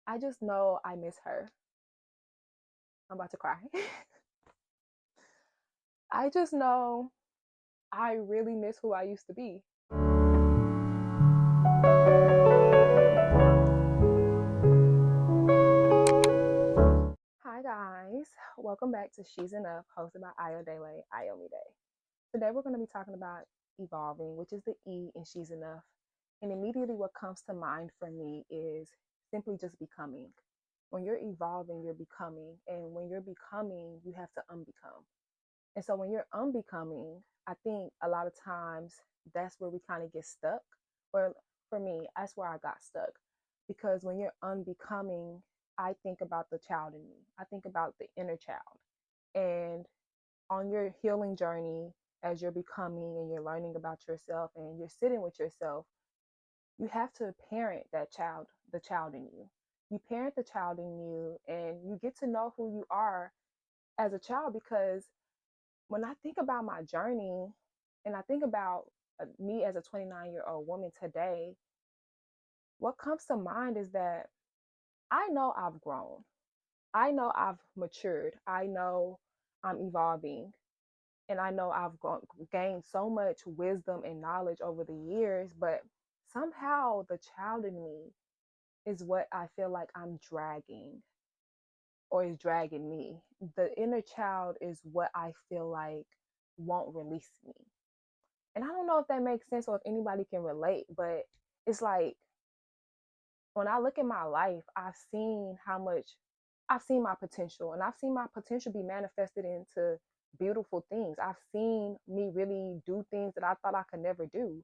I just know I miss her. I'm about to cry. I just know I really miss who I used to be. Hi guys, welcome back to She's Enough, hosted by Ayodele Ayomide. Today we're going to be talking about evolving, which is the E in She's Enough. And immediately what comes to mind for me is simply just becoming. When you're evolving, you're becoming. And when you're becoming, you have to unbecome. And so when you're unbecoming, I think a lot of times that's where we kind of get stuck. Or for me, that's where I got stuck. Because when you're unbecoming, I think about the child in me. I think about the inner child. And on your healing journey, as you're becoming and you're learning about yourself and you're sitting with yourself, you have to parent that child, the child in you. You parent the child in you and you get to know who you are as a child because when I think about my journey and I think about me as a 29-year-old woman today, what comes to mind is that I know I've grown. I know I've matured. I know I'm evolving. And I know I've gained so much wisdom and knowledge over the years, but somehow the child in me is what I feel like I'm dragging or is dragging me. The inner child is what I feel like won't release me. And I don't know if that makes sense or if anybody can relate, but it's like when I look at my life, I've seen my potential and I've seen my potential be manifested into beautiful things. I've seen me really do things that I thought I could never do.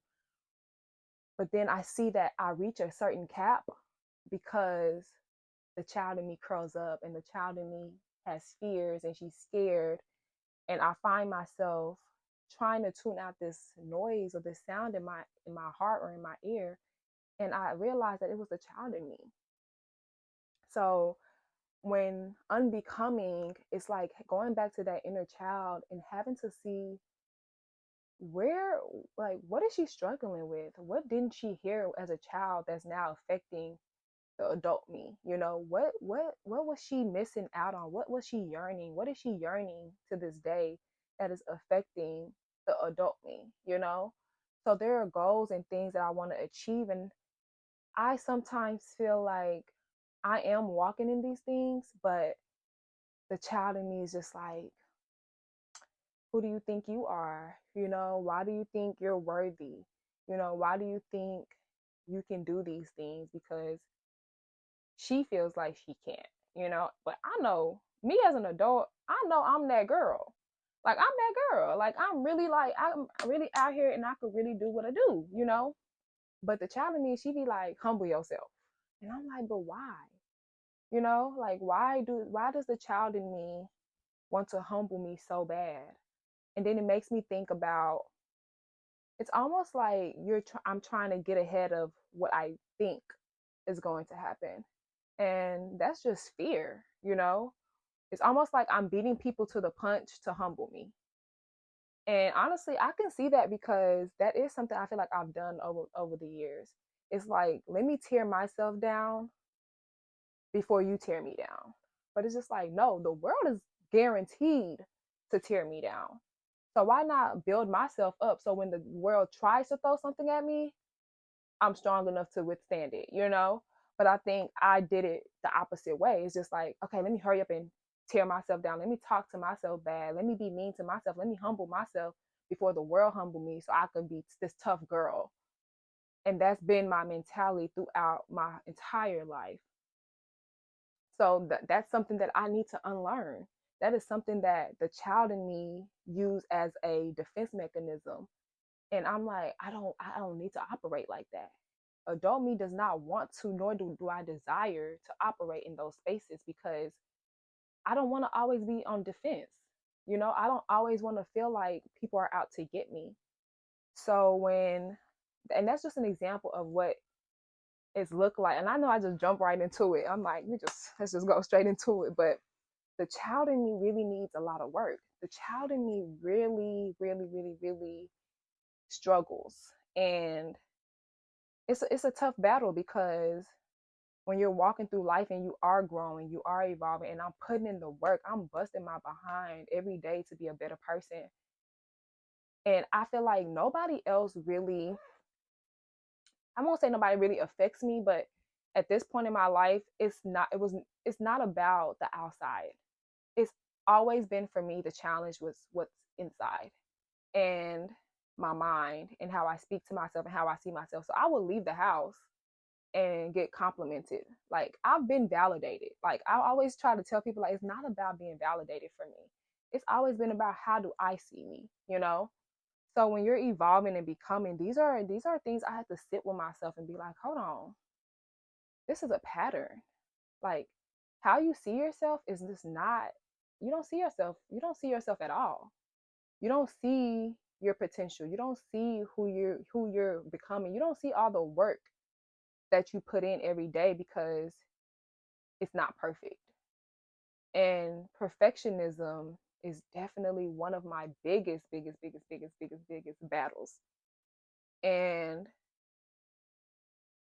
But then I see that I reach a certain cap because the child in me curls up and the child in me has fears and she's scared. And I find myself trying to tune out this noise or this sound in my heart or in my ear. And I realized that it was the child in me. So when unbecoming, it's like going back to that inner child and having to see where, like, what is she struggling with? What didn't she hear as a child that's now affecting the adult me? You know, what was she missing out on? What was she yearning? What is she yearning to this day that is affecting the adult me? You know, so there are goals and things that I want to achieve, and I sometimes feel like I am walking in these things, but the child in me is just like, who do you think you are? You know, why do you think you're worthy? You know, why do you think you can do these things? Because she feels like she can't, you know. But I know me as an adult, I know I'm that girl. Like I'm that girl. I'm really out here and I could really do what I do, you know? But the child in me, she be like, humble yourself. And I'm like, but why? You know, like why does the child in me want to humble me so bad? And then it makes me think about it's almost like I'm trying to get ahead of what I think is going to happen. And that's just fear, you know? It's almost like I'm beating people to the punch to humble me. And honestly, I can see that because that is something I feel like I've done over the years. It's like, let me tear myself down before you tear me down. But it's just like, no, the world is guaranteed to tear me down. So why not build myself up so when the world tries to throw something at me, I'm strong enough to withstand it, you know? But I think I did it the opposite way. It's just like, okay, let me hurry up and tear myself down. Let me talk to myself bad. Let me be mean to myself. Let me humble myself before the world humble me so I can be this tough girl. And that's been my mentality throughout my entire life. So that's something that I need to unlearn. That is something that the child in me used as a defense mechanism. And I'm like, I don't need to operate like that. Adult me does not want to, nor do I desire to operate in those spaces because I don't want to always be on defense. You know, I don't always want to feel like people are out to get me. So and that's just an example of what it's looked like. And I know I just jump right into it. I'm like, let's just go straight into it. But the child in me really needs a lot of work. The child in me really, really, really, really struggles. And it's a tough battle because when you're walking through life and you are growing, you are evolving, and I'm putting in the work, I'm busting my behind every day to be a better person. And I feel like nobody else really, I won't say nobody really affects me, but at this point in my life, it's not about the outside. It's always been for me, the challenge was what's inside and my mind and how I speak to myself and how I see myself. So I will leave the house and get complimented. Like, I've been validated. Like, I always try to tell people, like, it's not about being validated for me. It's always been about how do I see me, you know? So when you're evolving and becoming, these are things I have to sit with myself and be like, hold on, this is a pattern. Like, how you see yourself is just not, you don't see yourself at all. You don't see your potential. You don't see who you're becoming. You don't see all the work that you put in every day because it's not perfect. And perfectionism is definitely one of my biggest battles. And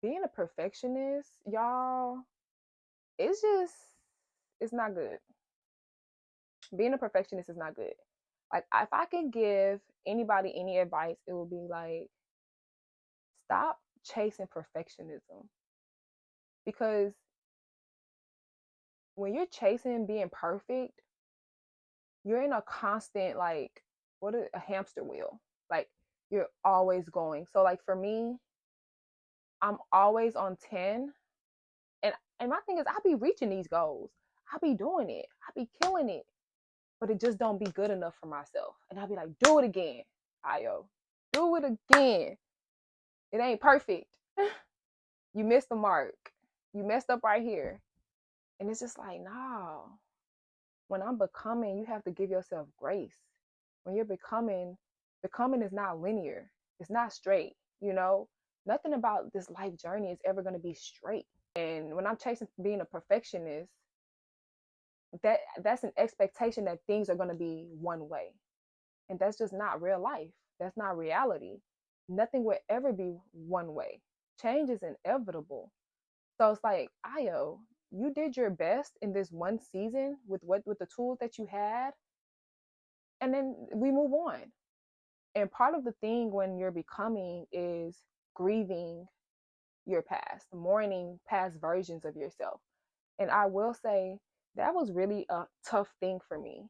being a perfectionist, y'all, it's just, it's not good. Being a perfectionist is not good. Like, if I could give anybody any advice, it would be like, stop chasing perfectionism. Because when you're chasing being perfect, you're in a constant, like, what is a hamster wheel? Like, you're always going. So like for me, I'm always on 10. And my thing is, I be reaching these goals. I be doing it. I be killing it. But it just don't be good enough for myself. And I'll be like, do it again. Ayo. Do it again. It ain't perfect. You missed the mark. You messed up right here. And it's just like, no. When I'm becoming, you have to give yourself grace. When you're becoming is not linear. It's not straight, you know? Nothing about this life journey is ever going to be straight. And when I'm chasing being a perfectionist, that's an expectation that things are going to be one way. And that's just not real life. That's not reality. Nothing will ever be one way. Change is inevitable. So it's like, Ayo, you did your best in this one season with the tools that you had, and then we move on. And part of the thing when you're becoming is grieving your past, mourning past versions of yourself. And I will say that was really a tough thing for me.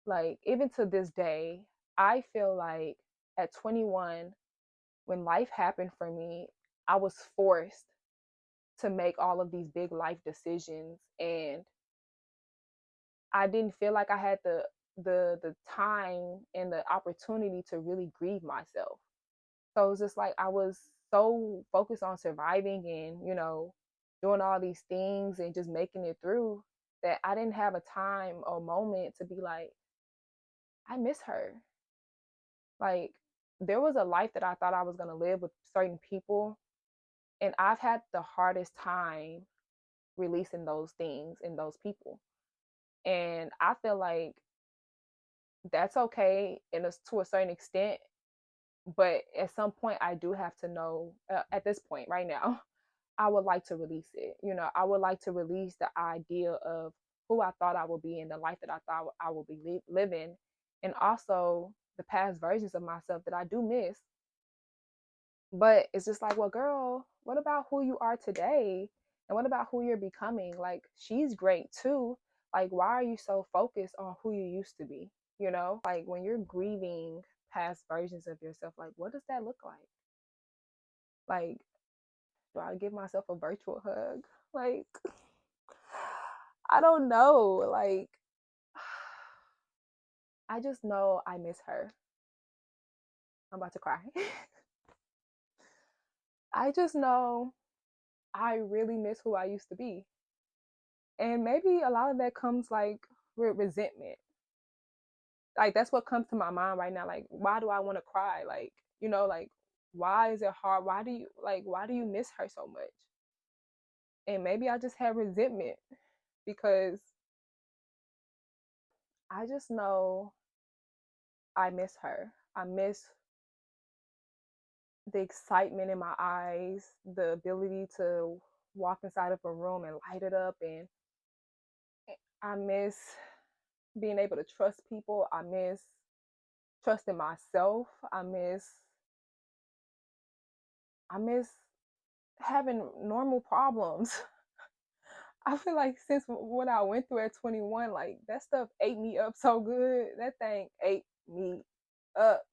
Like, even to this day, I feel like at 21, when life happened for me, I was forced to make all of these big life decisions, and I didn't feel like I had the time and the opportunity to really grieve myself. So it was just like I was so focused on surviving and, doing all these things and just making it through, that I didn't have a time or moment to be like, I miss her. Like, there was a life that I thought I was going to live with certain people, and I've had the hardest time releasing those things and those people. And I feel like that's okay to a certain extent, but at some point I do have to know, at this point right now, I would like to release it. I would like to release the idea of who I thought I would be and the life that I thought I would be living, and also the past versions of myself that I do miss. But it's just like, well, girl, what about who you are today? And what about who you're becoming? Like, she's great too. Like, why are you so focused on who you used to be? Like, when you're grieving past versions of yourself, like, what does that look like? Like, do I give myself a virtual hug? Like, I don't know. Like, I just know I miss her. I'm about to cry. I just know I really miss who I used to be. And maybe a lot of that comes like with resentment. Like, that's what comes to my mind right now. Like, why do I want to cry? Like, like, why is it hard? Why do you miss her so much? And maybe I just have resentment because I just know I miss her. I miss the excitement in my eyes, the ability to walk inside of a room and light it up. And I miss being able to trust people. I miss trusting myself. I miss having normal problems. I feel like since what I went through at 21, like that stuff ate me up so good. That thing ate me up.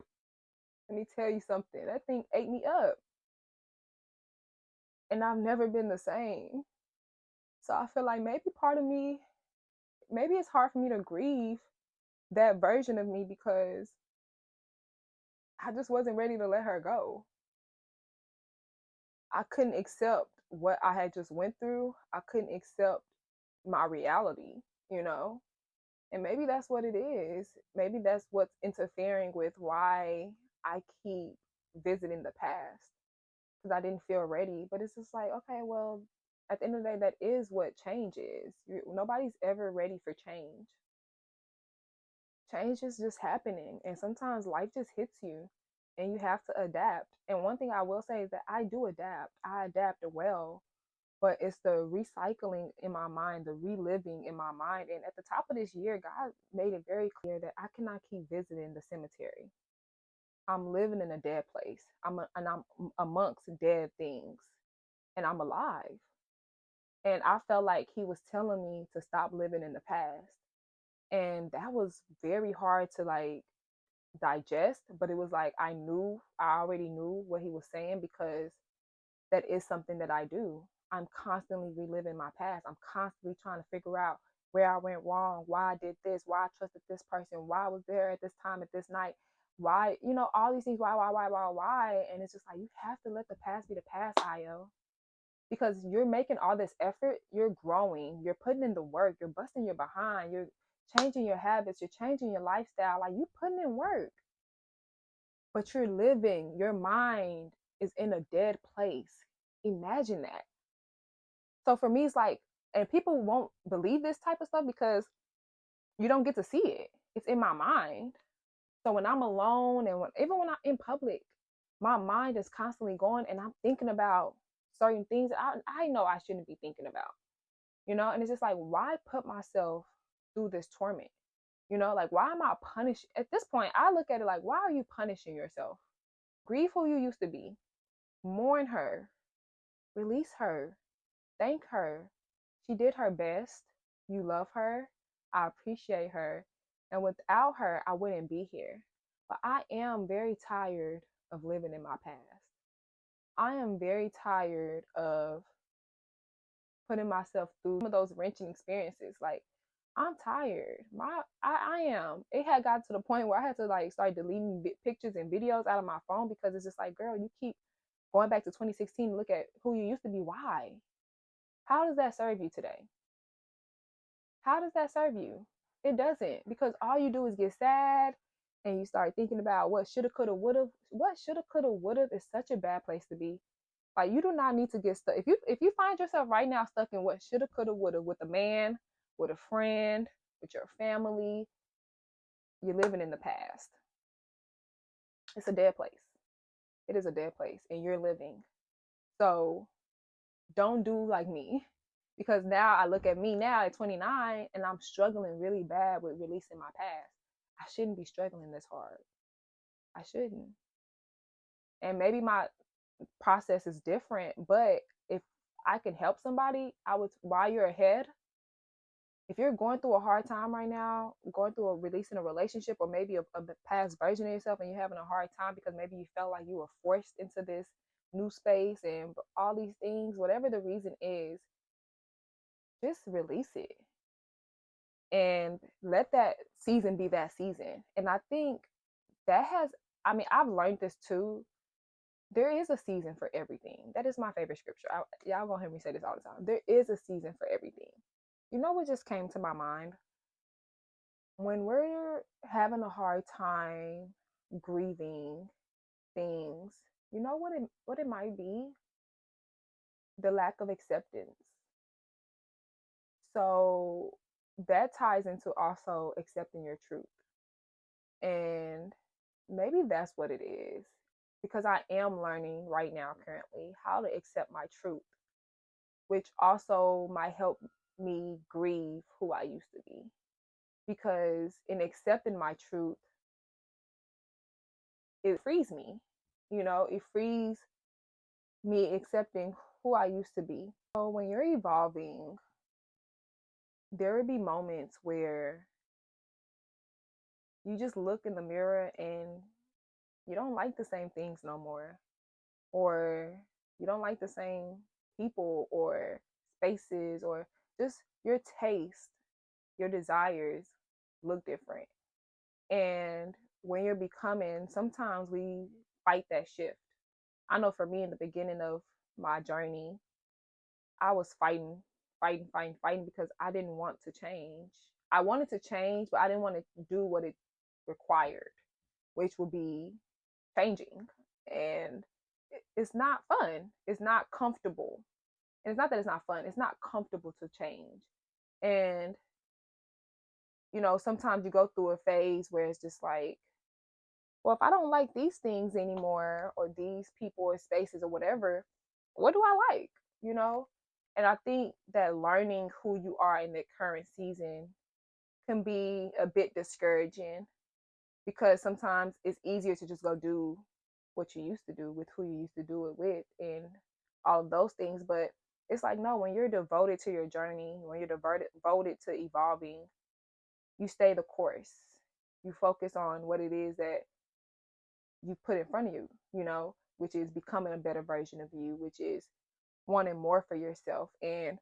Let me tell you something. That thing ate me up. And I've never been the same. So I feel like maybe part of me, maybe it's hard for me to grieve that version of me because I just wasn't ready to let her go. I couldn't accept what I had just went through. I couldn't accept my reality, you know? And maybe that's what it is. Maybe that's what's interfering with why I keep visiting the past because I didn't feel ready. But it's just like, okay, well, at the end of the day, that is what change is. Nobody's ever ready for change. Change is just happening. And sometimes life just hits you and you have to adapt. And one thing I will say is that I do adapt. I adapt well, but it's the recycling in my mind, the reliving in my mind. And at the top of this year, God made it very clear that I cannot keep visiting the cemetery. I'm living in a dead place. And I'm amongst dead things, and I'm alive. And I felt like He was telling me to stop living in the past, and that was very hard to like digest. But it was like I already knew what He was saying because that is something that I do. I'm constantly reliving my past. I'm constantly trying to figure out where I went wrong, why I did this, why I trusted this person, why I was there at this time, at this night, why, all these things, why. And it's just like, you have to let the past be the past, Io. Because you're making all this effort, you're growing, you're putting in the work, you're busting your behind, you're changing your habits, you're changing your lifestyle. Like, you putting in work, but you're living, your mind is in a dead place. Imagine that. So for me, it's like, and people won't believe this type of stuff because you don't get to see it. It's in my mind. So when I'm alone and even when I'm in public, my mind is constantly going and I'm thinking about certain things I know I shouldn't be thinking about, And it's just like, why put myself through this torment? Like, why am I punished? At this point, I look at it like, why are you punishing yourself? Grieve who you used to be, mourn her, release her, thank her. She did her best. You love her. I appreciate her. And without her, I wouldn't be here. But I am very tired of living in my past. I am very tired of putting myself through some of those wrenching experiences. Like, I'm tired. I am. It had got to the point where I had to like start deleting pictures and videos out of my phone because it's just like, girl, you keep going back to 2016 to look at who you used to be. Why? How does that serve you today? How does that serve you? It doesn't, because all you do is get sad and you start thinking about what shoulda, coulda, woulda. What shoulda, coulda, woulda is such a bad place to be. Like, you do not need to get stuck. If you find yourself right now stuck in what shoulda, coulda, woulda with a man, with a friend, with your family, you're living in the past. It's a dead place. It is a dead place, and you're living. So don't do like me, because now I look at me now at 29 and I'm struggling really bad with releasing my past. I shouldn't be struggling this hard. I shouldn't. And maybe my process is different, but if I can help somebody, I would, while you're ahead, if you're going through a hard time right now, going through a releasing a relationship or maybe a past version of yourself, and you're having a hard time because maybe you felt like you were forced into this new space and all these things, whatever the reason is, just release it and let that season be that season. And I think that has, I mean, I've learned this too. There is a season for everything. That is my favorite scripture. Y'all gonna hear me say this all the time. There is a season for everything. You know what just came to my mind? When we're having a hard time grieving things, you know what it might be? The lack of acceptance. So that ties into also accepting your truth. And maybe that's what it is. Because I am learning right now, currently, how to accept my truth. which also might help me grieve who I used to be. Because in accepting my truth, it frees me. It frees me accepting who I used to be. So when you're evolving, there will be moments where you just look in the mirror and you don't like the same things no more, or you don't like the same people or spaces, or just your taste, your desires look different. And when you're becoming, sometimes we fight that shift. I know for me in the beginning of my journey, I was fighting because I didn't want to change. I wanted to change, but I didn't want to do what it required, which would be changing. And it's not fun. It's not comfortable. And it's not that it's not fun, it's not comfortable to change. And, sometimes you go through a phase where it's just like, well, if I don't like these things anymore, or these people or spaces or whatever, what do I like? You know? And I think that learning who you are in the current season can be a bit discouraging, because sometimes it's easier to just go do what you used to do with who you used to do it with and all of those things. But it's like, no, when you're devoted to your journey, when you're devoted to evolving, you stay the course. You focus on what it is that you put in front of you, which is becoming a better version of you, which is wanting more for yourself. And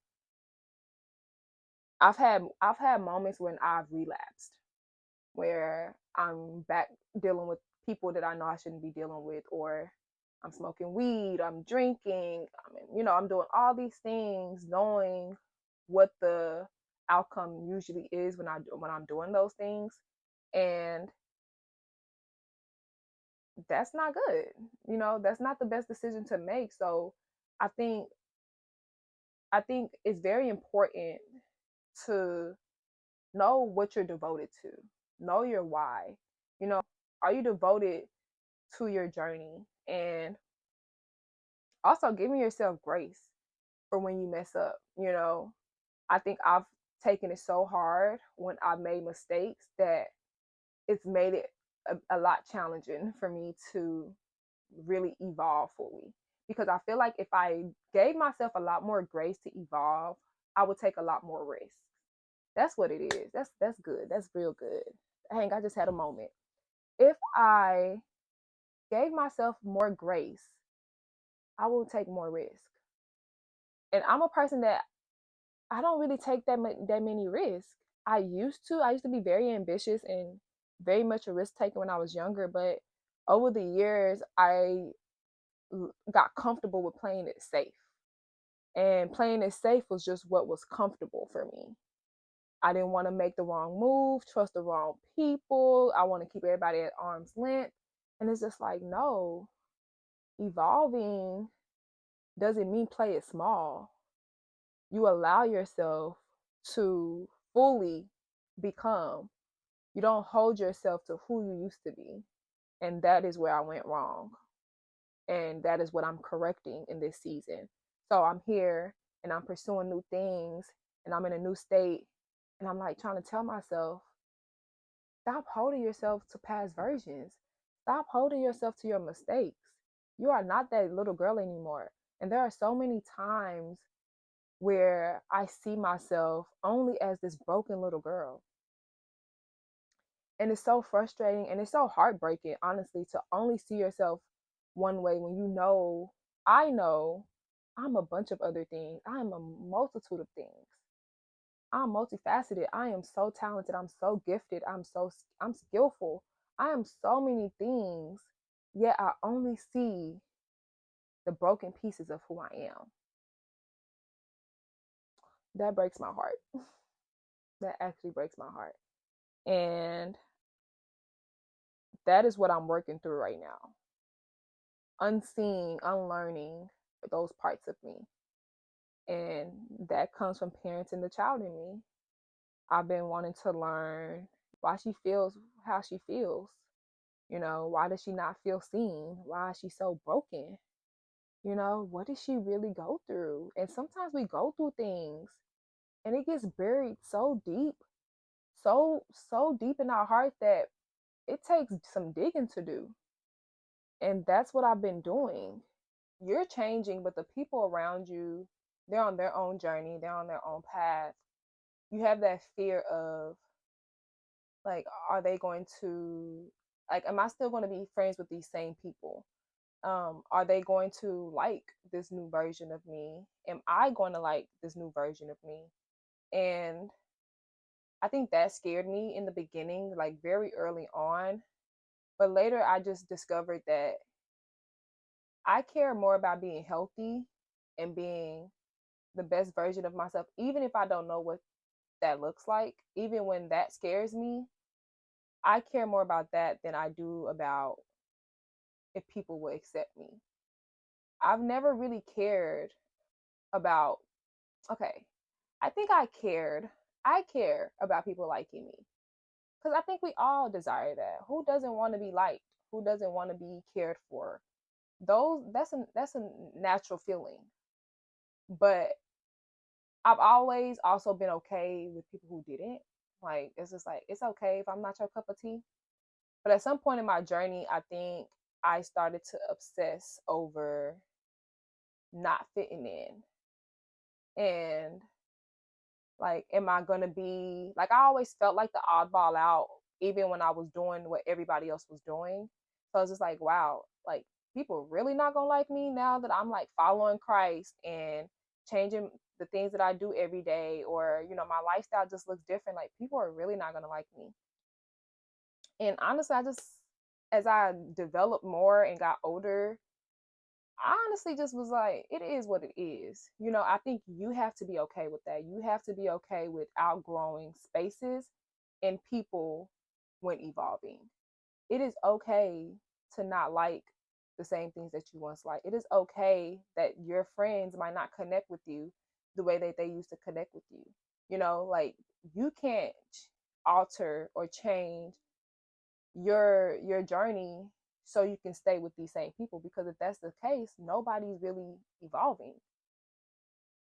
I've had moments when I've relapsed, where I'm back dealing with people that I know I shouldn't be dealing with, or I'm smoking weed, I'm drinking, I'm doing all these things, knowing what the outcome usually is when I'm doing those things, and that's not good. That's not the best decision to make. So I think it's very important to know what you're devoted to, know your why. Are you devoted to your journey? And also giving yourself grace for when you mess up. I think I've taken it so hard when I've made mistakes that it's made it a lot challenging for me to really evolve fully. Because I feel like if I gave myself a lot more grace to evolve, I would take a lot more risks. That's what it is. That's good. That's real good. Hank, I just had a moment. If I gave myself more grace, I will take more risk. And I'm a person that I don't really take that many risks. I used to be very ambitious and very much a risk taker when I was younger, but over the years I got comfortable with playing it safe. And playing it safe was just what was comfortable for me. I didn't want to make the wrong move, trust the wrong people. I want to keep everybody at arm's length. And it's just like, no, evolving doesn't mean play it small. You allow yourself to fully become. You don't hold yourself to who you used to be. And that is where I went wrong. And that is what I'm correcting in this season. So I'm here and I'm pursuing new things and I'm in a new state. And I'm like trying to tell myself, stop holding yourself to past versions. Stop holding yourself to your mistakes. You are not that little girl anymore. And there are so many times where I see myself only as this broken little girl. And it's so frustrating and it's so heartbreaking, honestly, to only see yourself one way when I know I'm a bunch of other things. I am a multitude of things. I'm multifaceted. I am so talented. I'm so gifted. I'm skillful. I am so many things, yet I only see the broken pieces of who I am. That breaks my heart. That actually breaks my heart. And that is what I'm working through right now. Unseeing, unlearning those parts of me. And that comes from parenting the child in me. I've been wanting to learn why she feels how she feels. Why does she not feel seen? Why is she so broken? You know, what did she really go through? And sometimes we go through things and it gets buried so deep, so deep in our heart that it takes some digging to do. And that's what I've been doing. You're changing, but the people around you, they're on their own journey, they're on their own path. You have that fear of, like, are they going to, like, am I still going to be friends with these same people? Are they going to like this new version of me? Am I going to like this new version of me? And I think that scared me in the beginning, like very early on. But later I just discovered that I care more about being healthy and being the best version of myself, even if I don't know what that looks like. Even when that scares me, I care more about that than I do about if people will accept me. I've never really cared about, okay, I think I care about people liking me. Because I think we all desire that. Who doesn't want to be liked? Who doesn't want to be cared for? That's a natural feeling. But I've always also been okay with people who didn't. Like, it's just like, it's okay if I'm not your cup of tea. But at some point in my journey, I think I started to obsess over not fitting in. And like, am I gonna be like, I always felt like the oddball out, even when I was doing what everybody else was doing. So it's just like, wow, like, people really not gonna like me now that I'm like following Christ and changing the things that I do every day, or my lifestyle just looks different. Like, people are really not gonna like me. And honestly, I just, as I developed more and got older, I honestly just was like, it is what it is. I think you have to be okay with that. You have to be okay with outgrowing spaces and people when evolving. It is okay to not like the same things that you once liked. It is okay that your friends might not connect with you the way that they used to connect with you. Like, you can't alter or change your journey so you can stay with these same people, because if that's the case, nobody's really evolving.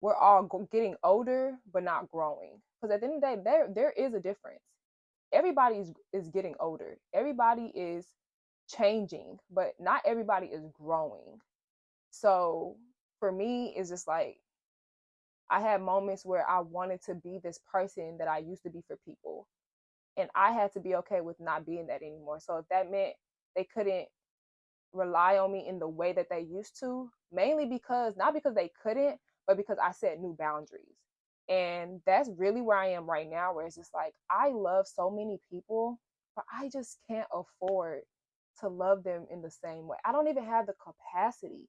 We're all getting older but not growing, because at the end of the day, there is a difference. Everybody is getting older, everybody is changing, but not everybody is growing. So for me, it's just like, I had moments where I wanted to be this person that I used to be for people, and I had to be okay with not being that anymore. So if that meant they couldn't rely on me in the way that they used to, mainly because, not because they couldn't, but because I set new boundaries. And that's really where I am right now, where it's just like, I love so many people, but I just can't afford to love them in the same way. I don't even have the capacity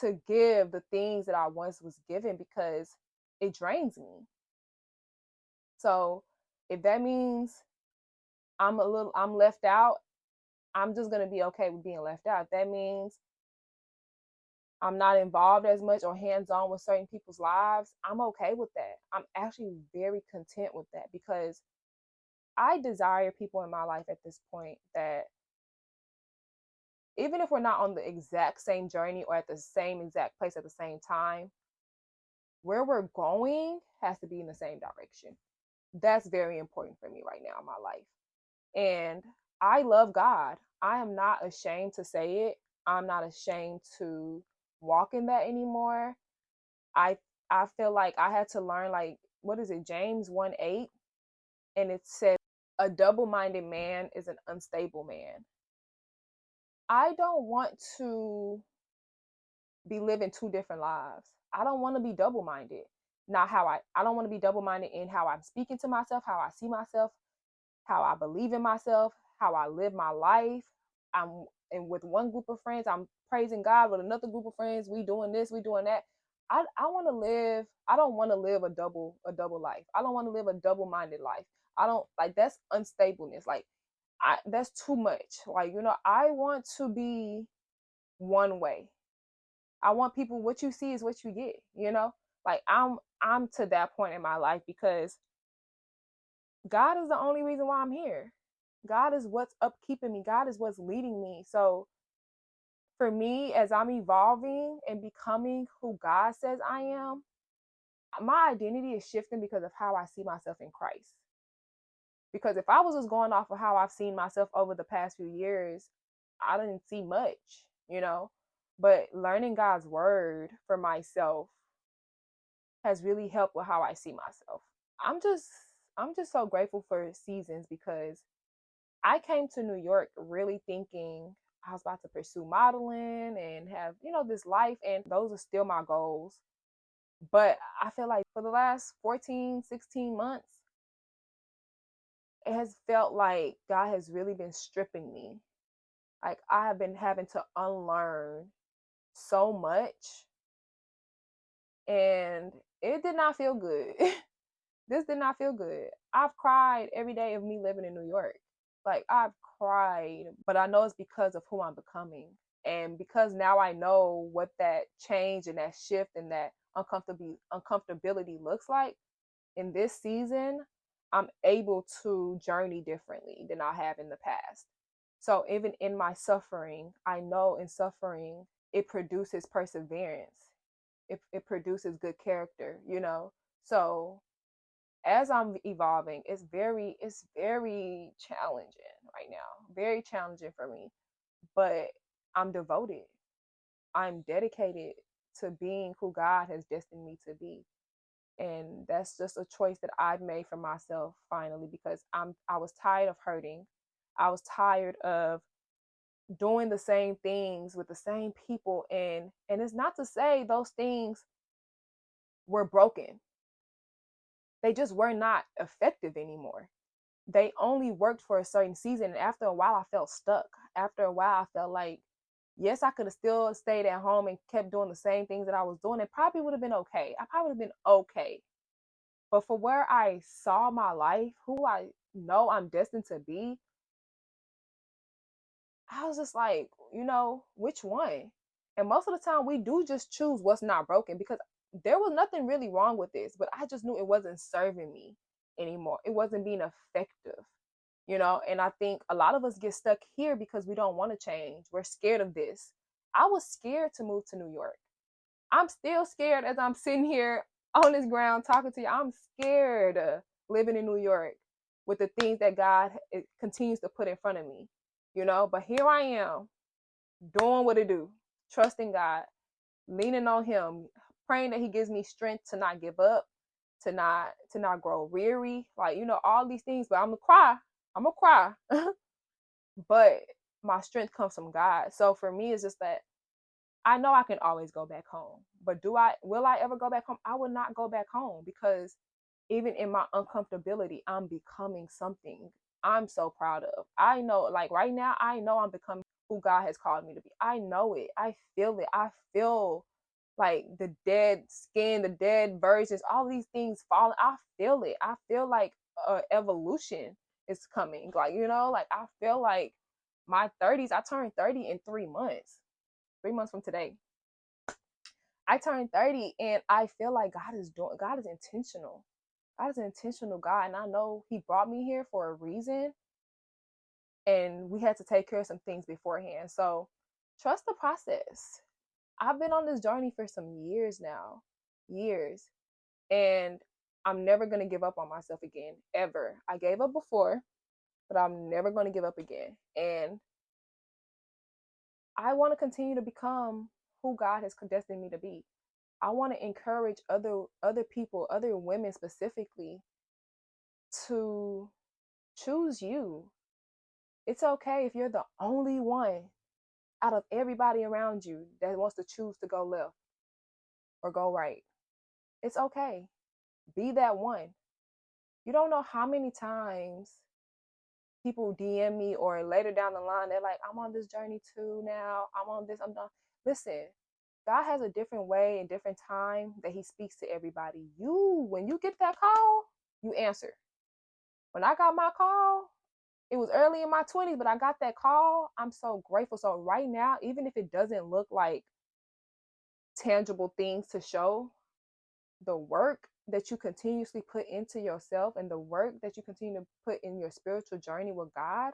to give the things that I once was given, because it drains me. So if that means I'm left out, I'm just gonna be okay with being left out. If that means I'm not involved as much or hands on with certain people's lives, I'm okay with that. I'm actually very content with that, because I desire people in my life at this point that, even if we're not on the exact same journey or at the same exact place at the same time, where we're going has to be in the same direction. That's very important for me right now in my life. And I love God. I am not ashamed to say it. I'm not ashamed to walk in that anymore. I I feel like I had to learn, like, what is it, James 1:8, and it says, a double-minded man is an unstable man. I don't want to be living two different lives. I don't want to be double-minded. Not how I don't want to be double-minded in how I'm speaking to myself, how I see myself, how I believe in myself, how I live my life. I'm and with one group of friends, I'm praising God. With another group of friends, we doing this, we doing that. I want to live. I don't want to live a double life. I don't want to live a double-minded life. I don't like, that's unstableness. Like, that's too much. Like, I want to be one way. I want people, what you see is what you get. Like, I'm to that point in my life, because God is the only reason why I'm here. God is what's upkeeping me. God is what's leading me. So for me, as I'm evolving and becoming who God says I am, my identity is shifting because of how I see myself in Christ. Because if I was just going off of how I've seen myself over the past few years, I didn't see much, you know. But learning God's word for myself has really helped with how I see myself. I'm just I'm just so grateful for seasons because I came to New York really thinking I was about to pursue modeling and have, this life, and those are still my goals. But I feel like for the last 14, 16 months, it has felt like God has really been stripping me. Like I have been having to unlearn so much, and it did not feel good. This did not feel good. I've cried every day of me living in New York. Like I've cried, but I know it's because of who I'm becoming. And because now I know what that change and that shift and that uncomfortability looks like in this season, I'm able to journey differently than I have in the past. So even in my suffering, I know in suffering, it produces perseverance. It produces good character. So as I'm evolving, it's very challenging right now. Very challenging for me. But I'm devoted. I'm dedicated to being who God has destined me to be. And that's just a choice that I've made for myself finally because I was tired of hurting. I was tired of doing the same things with the same people, and it's not to say those things were broken. They just were not effective anymore. They only worked for a certain season. And after a while, I felt stuck. After a while, I felt like, yes, I could have still stayed at home and kept doing the same things that I was doing. It probably would have been okay. I probably would have been okay. But for where I saw my life, who I know I'm destined to be, I was just like, which one? And most of the time, we do just choose what's not broken because there was nothing really wrong with this, but I just knew it wasn't serving me anymore. It wasn't being effective. And I think a lot of us get stuck here because we don't want to change. We're scared of this. I was scared to move to New York. I'm still scared as I'm sitting here on this ground talking to you. I'm scared living in New York with the things that God continues to put in front of me. But here I am doing what it do, trusting God, leaning on Him, praying that He gives me strength to not give up, to not grow weary, like all these things. But I'm gonna cry, but my strength comes from God. So for me, it's just that I know I can always go back home, but will I ever go back home? I will not go back home because even in my uncomfortability, I'm becoming something I'm so proud of. I know, like right now, I know I'm becoming who God has called me to be. I know it. I feel it. I feel like the dead skin, the dead versions, all these things falling. I feel it. I feel like evolution is coming. Like I feel like my 30s, I turned 30 in 3 months, 3 months from today. I turned 30 and I feel like God is intentional. God is an intentional God. And I know He brought me here for a reason. And we had to take care of some things beforehand. So trust the process. I've been on this journey for some years now. Years. And I'm never going to give up on myself again, ever. I gave up before, but I'm never going to give up again. And I want to continue to become who God has destined me to be. I want to encourage other people, other women specifically, to choose you. It's okay if you're the only one out of everybody around you that wants to choose to go left or go right. It's okay. Be that one. You don't know how many times people DM me or later down the line, they're like, I'm on this journey too now. I'm on this. I'm done. Listen, God has a different way and different time that He speaks to everybody. When you get that call, you answer. When I got my call, it was early in my 20s, but I got that call. I'm so grateful. So right now, even if it doesn't look like tangible things to show, the work that you continuously put into yourself and the work that you continue to put in your spiritual journey with God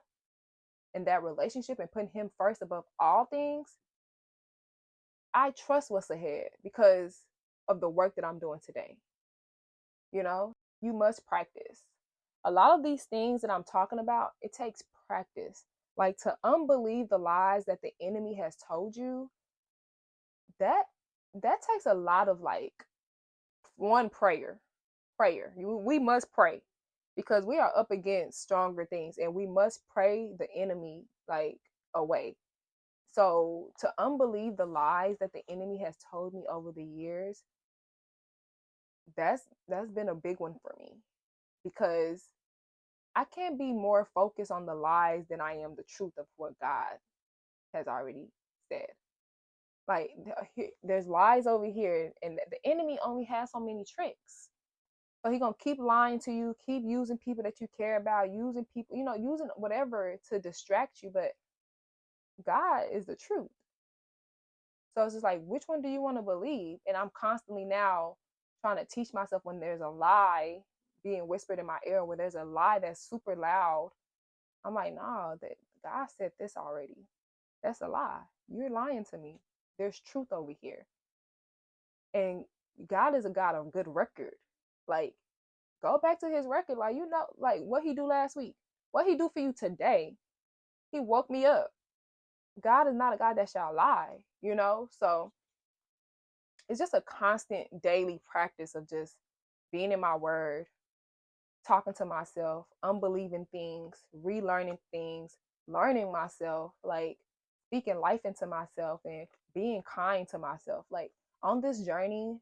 and that relationship and putting Him first above all things, I trust what's ahead because of the work that I'm doing today. You know, you must practice. A lot of these things that I'm talking about, it takes practice. Like to unbelieve the lies that the enemy has told you, that that takes a lot of like one prayer. We must pray because we are up against stronger things and we must pray the enemy like away. So to unbelieve the lies that the enemy has told me over the years, that's been a big one for me because I can't be more focused on the lies than I am the truth of what God has already said. Like there's lies over here, and the enemy only has so many tricks. So he's gonna keep lying to you, keep using people that you care about, using people, using whatever to distract you. But God is the truth. So it's just like, which one do you want to believe? And I'm constantly now trying to teach myself when there's a lie being whispered in my ear, where there's a lie that's super loud. I'm like, nah, that God said this already. That's a lie. You're lying to me. There's truth over here. And God is a God of good record. Like, go back to his record. Like, like what he do last week, what he do for you today. He woke me up. God is not a God that shall lie. So it's just a constant daily practice of just being in my word, talking to myself, unbelieving things, relearning things, learning myself, like speaking life into myself and being kind to myself. Like on this journey,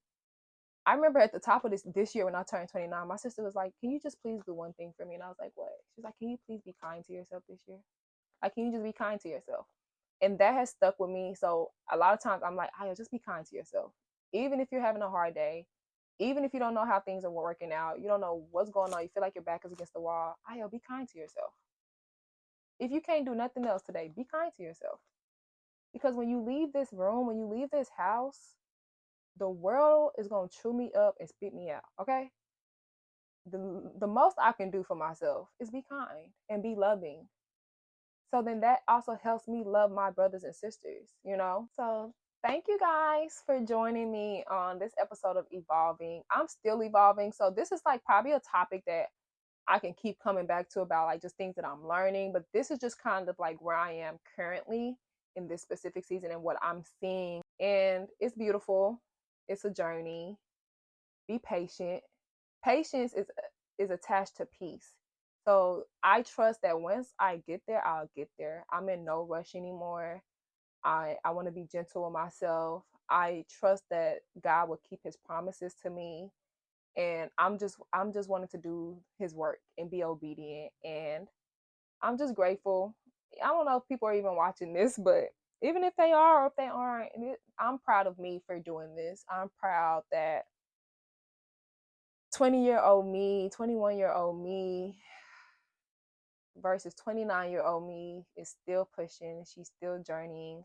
I remember at the top of this year when I turned 29, my sister was like, "Can you just please do one thing for me?" And I was like, "What?" She's like, "Can you please be kind to yourself this year? Like, can you just be kind to yourself?" And that has stuck with me. So a lot of times I'm like, "Ayo, just be kind to yourself. Even if you're having a hard day, even if you don't know how things are working out, you don't know what's going on, you feel like your back is against the wall, Ayo, be kind to yourself. If you can't do nothing else today, be kind to yourself. Because when you leave this room, when you leave this house, the world is gonna chew me up and spit me out. Okay? The most I can do for myself is be kind and be loving. So then that also helps me love my brothers and sisters. So thank you guys for joining me on this episode of Evolving. I'm still evolving. So this is like probably a topic that I can keep coming back to about like just things that I'm learning. But this is just kind of like where I am currently in this specific season and what I'm seeing. And it's beautiful. It's a journey. Be patient. Patience is attached to peace. So I trust that once I get there, I'll get there. I'm in no rush anymore. I want to be gentle with myself. I trust that God will keep his promises to me. And I'm just wanting to do his work and be obedient. And I'm just grateful. I don't know if people are even watching this, but even if they are or if they aren't, I'm proud of me for doing this. I'm proud that 20-year-old me, 21-year-old me versus 29-year-old me is still pushing. She's still journeying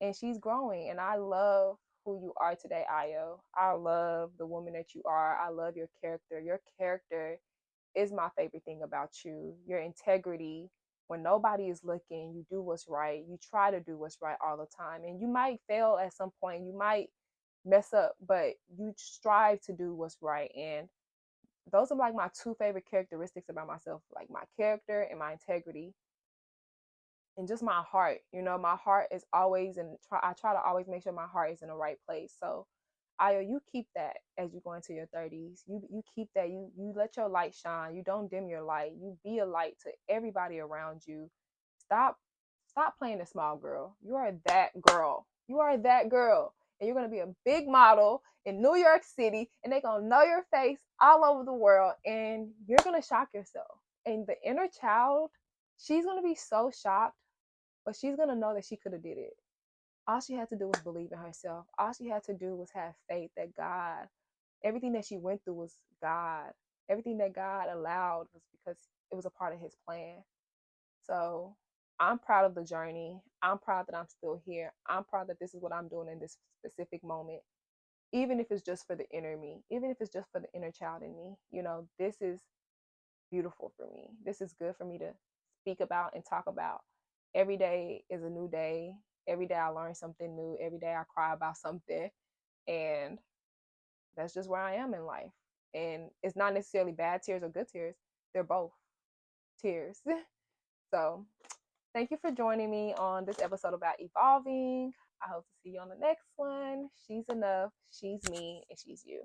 and she's growing. And I love who you are today, Ayo. I love the woman that you are. I love your character. Your character is my favorite thing about you. Your integrity. When nobody is looking, you do what's right. You try to do what's right all the time. And you might fail at some point. You might mess up, but you strive to do what's right. And those are like my two favorite characteristics about myself, like my character and my integrity and just my heart. My heart is always I try to always make sure my heart is in the right place. So Ayo, you keep that as you go into your 30s. You keep that. You let your light shine. You don't dim your light. You be a light to everybody around you. Stop stop playing the small girl. You are that girl. You are that girl. And you're gonna be a big model in New York City, and they're gonna know your face all over the world, and you're gonna shock yourself. And the inner child, she's gonna be so shocked, but she's gonna know that she could have did it. All she had to do was believe in herself. All she had to do was have faith that God, everything that she went through was God. Everything that God allowed was because it was a part of his plan. So I'm proud of the journey. I'm proud that I'm still here. I'm proud that this is what I'm doing in this specific moment. Even if it's just for the inner me, even if it's just for the inner child in me, this is beautiful for me. This is good for me to speak about and talk about. Every day is a new day. Every day I learn something new. Every day I cry about something. And that's just where I am in life. And it's not necessarily bad tears or good tears. They're both tears. So thank you for joining me on this episode about evolving. I hope to see you on the next one. She's enough. She's me. And she's you.